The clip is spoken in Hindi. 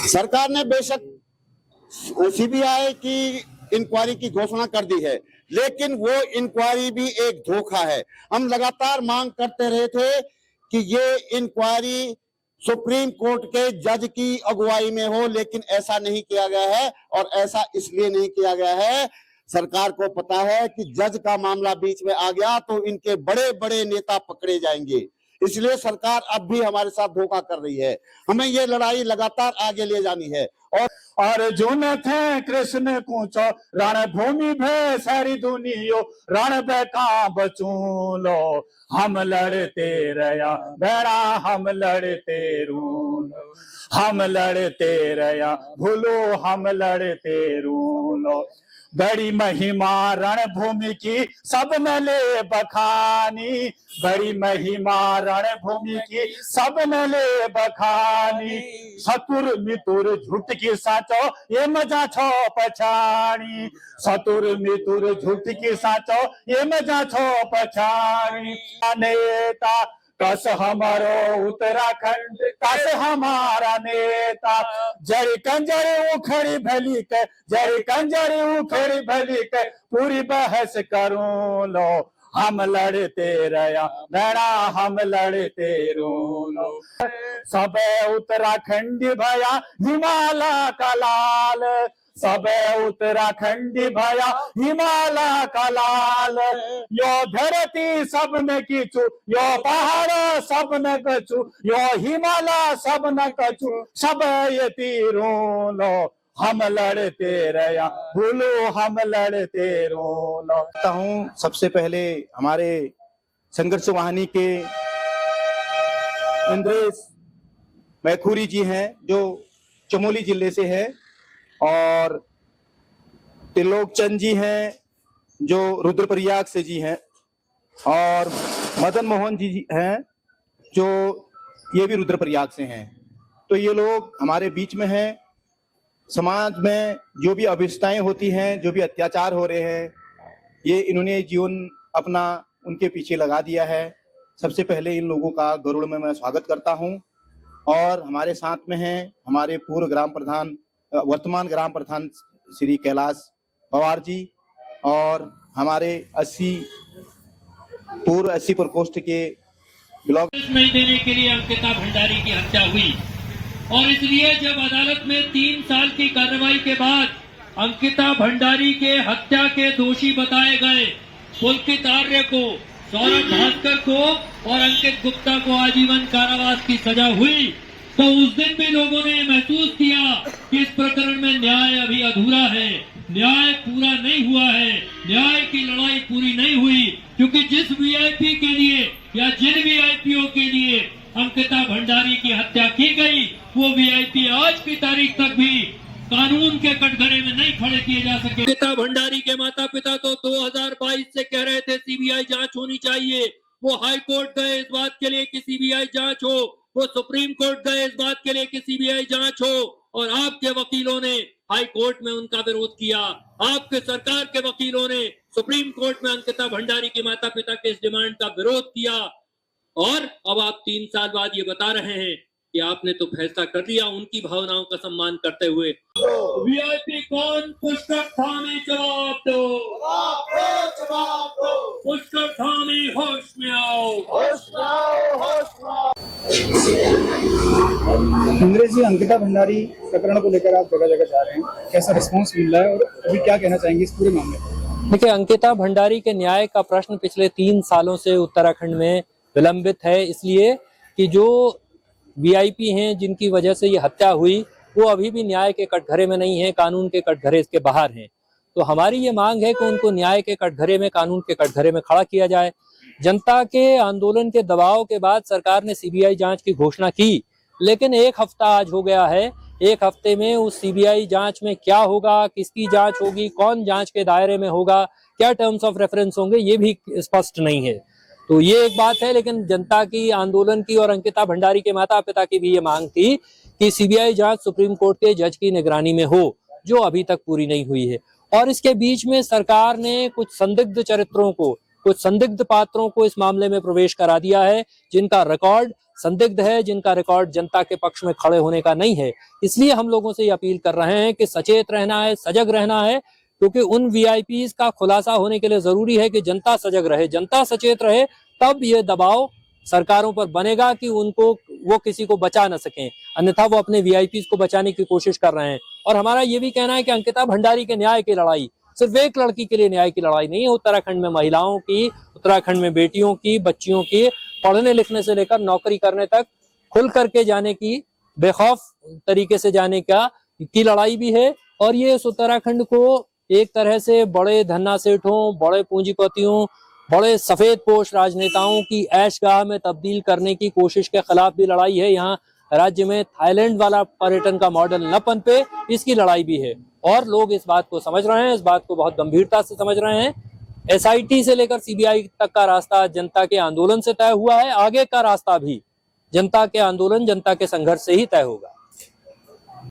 सरकार ने बेशक सीबीआई की इंक्वायरी की घोषणा कर दी है, लेकिन वो इंक्वायरी भी एक धोखा है। हम लगातार मांग करते रहे थे कि ये इंक्वायरी सुप्रीम कोर्ट के जज की अगुवाई में हो, लेकिन ऐसा नहीं किया गया है। और ऐसा इसलिए नहीं किया गया है, सरकार को पता है कि जज का मामला बीच में आ गया तो इनके बड़े बड़े नेता पकड़े जाएंगे, इसलिए सरकार अब भी हमारे साथ धोखा कर रही है। हमें ये लड़ाई लगातार आगे ले जानी है। और अर्जुन थे कृष्ण पूछो रणभूमि भे सारी दुनियो रण पे का बचू लो, हम लड़ते रया बेड़ा हम लड़ते रून, हम लड़ते रया भूलो हम लड़ते रून। बड़ी महिमा रणभूमि की सबने ले बखानी, बड़ी महिमा रणभूमि की सबने ले बखानी। सतुर मितुर झूठ की साचो ये मजा छो पछाणी, सतुर मितुर झूठ की साचो ये मजा छो पछाणी। नेता कस हमारो उत्तराखंड कस हमारा नेता, जरी कंजरी उखड़ी भली के, जरी कंजरी उखड़ी भली के पूरी बहस करूं लो, हम लड़ते रया बेड़ा हम लड़ते रो। सब उत्तराखंडी भया हिमालय का लाल, सब उत्तराखंडी भया हिमालय का लाल। यो धरती सब ने किचु, यो पहाड़ सब ने कचु, यो हिमालय सब ने कचु, सब ये तीरों लो, हम लड़ते रया भूलो हम लड़ते रो। हूँ सबसे पहले हमारे संघर्ष वाहिनी के इंद्रेश मैखुरी जी हैं जो चमोली जिले से है, और त्रिलोक चंद जी हैं जो रुद्रप्रयाग से जी हैं, और मदन मोहन जी हैं जो ये भी रुद्रप्रयाग से हैं। तो ये लोग हमारे बीच में हैं। समाज में जो भी अभिष्टाएं होती हैं, जो भी अत्याचार हो रहे हैं, ये इन्होंने जीवन अपना उनके पीछे लगा दिया है। सबसे पहले इन लोगों का गरुड़ में मैं स्वागत करता हूं। और हमारे साथ में हैं हमारे पूर्व ग्राम प्रधान, वर्तमान ग्राम प्रधान श्री कैलाश पवार जी, और हमारे 80 प्रकोष्ठ के ब्लॉक नहीं देने के लिए अंकिता भंडारी की हत्या हुई, और इसलिए जब अदालत में 3 साल की कार्रवाई के बाद अंकिता भंडारी के हत्या के दोषी बताए गए पुलकित आर्य को, सौरभ भास्कर को और अंकित गुप्ता को आजीवन कारावास की सजा हुई, तो उस दिन भी लोगों ने महसूस किया कि इस प्रकरण में न्याय अभी अधूरा है, न्याय पूरा नहीं हुआ है, न्याय की लड़ाई पूरी नहीं हुई। क्योंकि जिस वीआईपी के लिए या जिन वीआईपीओ के लिए अंकिता भंडारी की हत्या की गई, वो वीआईपी आज की तारीख तक भी कानून के कटघरे में नहीं खड़े किए जा सके। अंकिता भंडारी के माता पिता तो 2022 से कह रहे थे सीबीआई जांच होनी चाहिए, वो हाई कोर्ट गए इस बात के लिए कि सीबीआई जांच हो, वो सुप्रीम कोर्ट गए इस बात के लिए कि सीबीआई जांच हो, और आपके वकीलों ने हाई कोर्ट में उनका विरोध किया, आपके सरकार के वकीलों ने सुप्रीम कोर्ट में अंकिता भंडारी के माता पिता के इस डिमांड का विरोध किया, और अब आप 3 साल बाद ये बता रहे हैं कि आपने तो फैसला कर लिया उनकी भावनाओं का सम्मान करते हुए। वीआईपी कौन? पुष्कर धामी जवाब दो, पुष्कर धामी होश में आओ, होश में आओ, होश में आओ। इंद्रेश जी, अंकिता भंडारी प्रकरण को लेकर आप जगह जगह जा रहे हैं, कैसा रिस्पांस मिल रहा है और अभी क्या कहना चाहेंगे इस पूरे मामले में? देखिए, अंकिता भंडारी के न्याय का प्रश्न पिछले 3 सालों से उत्तराखंड में विलंबित है, इसलिए कि जो वीआईपी हैं जिनकी वजह से ये हत्या हुई, वो अभी भी न्याय के कटघरे में नहीं है, कानून के कटघरे इसके बाहर हैं। तो हमारी ये मांग है कि उनको न्याय के कटघरे में, कानून के कटघरे में खड़ा किया जाए। जनता के आंदोलन के दबाव के बाद सरकार ने सीबीआई जांच की घोषणा की, लेकिन 1 हफ्ता आज हो गया है। 1 हफ्ते में उस सीबीआई जांच में क्या होगा, किसकी जांच होगी, कौन जांच के दायरे में होगा, क्या टर्म्स ऑफ रेफरेंस होंगे, ये भी स्पष्ट नहीं है। तो ये एक बात है, लेकिन जनता की, आंदोलन की और अंकिता भंडारी के माता पिता की भी ये मांग थी कि सीबीआई जांच सुप्रीम कोर्ट के जज की निगरानी में हो, जो अभी तक पूरी नहीं हुई है। और इसके बीच में सरकार ने कुछ संदिग्ध चरित्रों को, कुछ संदिग्ध पात्रों को इस मामले में प्रवेश करा दिया है, जिनका रिकॉर्ड संदिग्ध है, जिनका रिकॉर्ड जनता के पक्ष में खड़े होने का नहीं है। इसलिए हम लोगों से ये अपील कर रहे हैं कि सचेत रहना है, सजग रहना है, क्योंकि उन वीआईपीज का खुलासा होने के लिए जरूरी है कि जनता सजग रहे, जनता सचेत रहे, तब ये दबाव सरकारों पर बनेगा कि उनको वो किसी को बचा न सकें, अन्यथा वो अपने वीआईपीज को बचाने की कोशिश कर रहे हैं। और हमारा ये भी कहना है कि अंकिता भंडारी के न्याय की लड़ाई सिर्फ एक लड़की के लिए न्याय की लड़ाई नहीं है, उत्तराखंड में महिलाओं की, उत्तराखंड में बेटियों की, बच्चियों की, पढ़ने लिखने से लेकर नौकरी करने तक खुल करके जाने की, बेखौफ तरीके से जाने की लड़ाई भी है। और ये इस उत्तराखंड को एक तरह से बड़े धन्ना सेठों, बड़े पूंजीपतियों, बड़े सफेद पोश राजनेताओं की ऐशगाह में तब्दील करने की कोशिश के खिलाफ भी लड़ाई है। यहाँ राज्य में थाईलैंड वाला पर्यटन का मॉडल न पनपे, इसकी लड़ाई भी है। और लोग इस बात को समझ रहे हैं, इस बात को बहुत गंभीरता से समझ रहे हैं। एसआईटी से लेकर सीबीआई तक का रास्ता जनता के आंदोलन से तय हुआ है, आगे का रास्ता भी जनता के आंदोलन, जनता के संघर्ष से ही तय होगा।